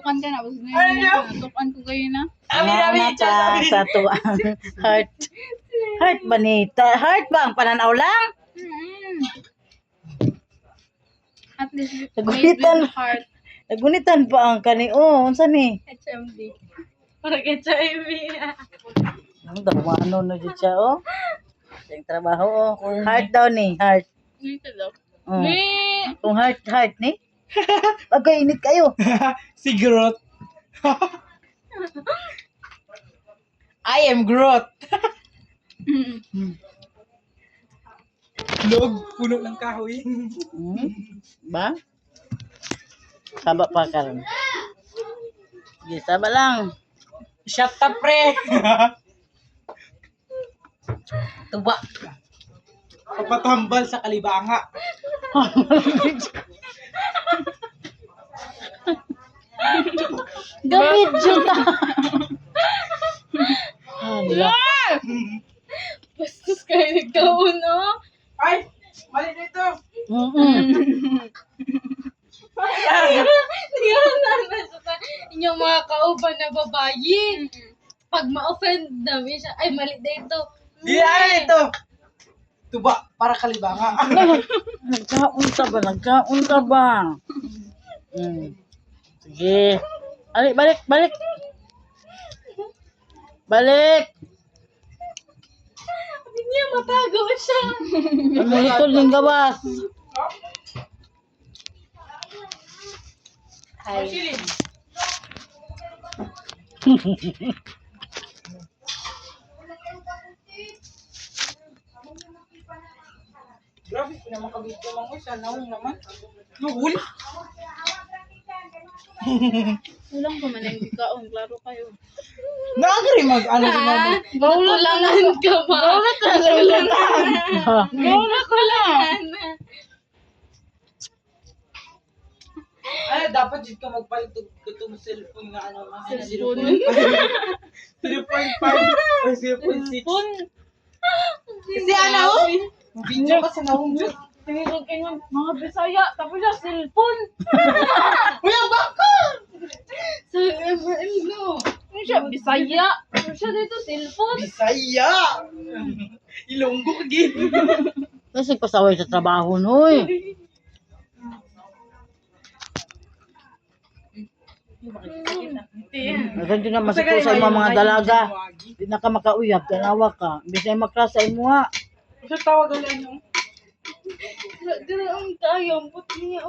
Tukan ka na. Basta ngayon, tukan ko kayo na. Ano ka sa tuwang heart? Heart ba ni? Heart ba ang pananaw lang? At least, made Nagulitan. with heart. Nagunitan pa ang kani. Oh, unsa ni? HMD. Para HIV. Ano daw, ano na dyan siya, oh? Yung trabaho, oh. Heart daw ni, heart. Dito daw. Oh. May... Kung heart ni? Pagkainit kayo. Si Groot. I am Groot. Log, puno ng kahoy. Ba? Saba pa ka rin. Sige, saba lang. Shut up, pre. Tuba. Papatambal sa kalibanga. Gamit dyan ta. Hala. Bastos kayo nagkauno. Ay, mali dito. Hindi ko naman sa inyong mga kauban na babayi. Pag ma-offend namin siya, ay mali dito. Di ay ito. Tuba para kalibanga. Nagkaunta ba? Nagkaunta ba? Sige. Balik. Balik. Hindi niya matago siya. Ano ito ng gawas? Ay. Grabe, pinamakabito lang ko. Sanawang naman. Nuhul. Kulang pa man ang bikaon. Klaro kayo. Naagari ano sa mga. Kulangan ka ba? Kulangan. Ay, dapat dito ka magpalit itong cellphone na ano. Cellphone. 0.5 or 0.6. Kasi ano? Video ka sa nawang dyan. Tingin kayo mga Bisaya. Tapos siya, cellphone. Kuya, baka! So, no. Ano siya, Bisaya. Ano siya dito, cellphone. Bisaya! Ilonggo ka din. Kasi pasaway sa trabaho, noy. Ganito na masiko sa mga dalaga. Di na ka makauyab, tanawa ka. Bisa makrasa mo ha. Sa tawag ulit nyo. Ganun ang tayo. Ang puti niya.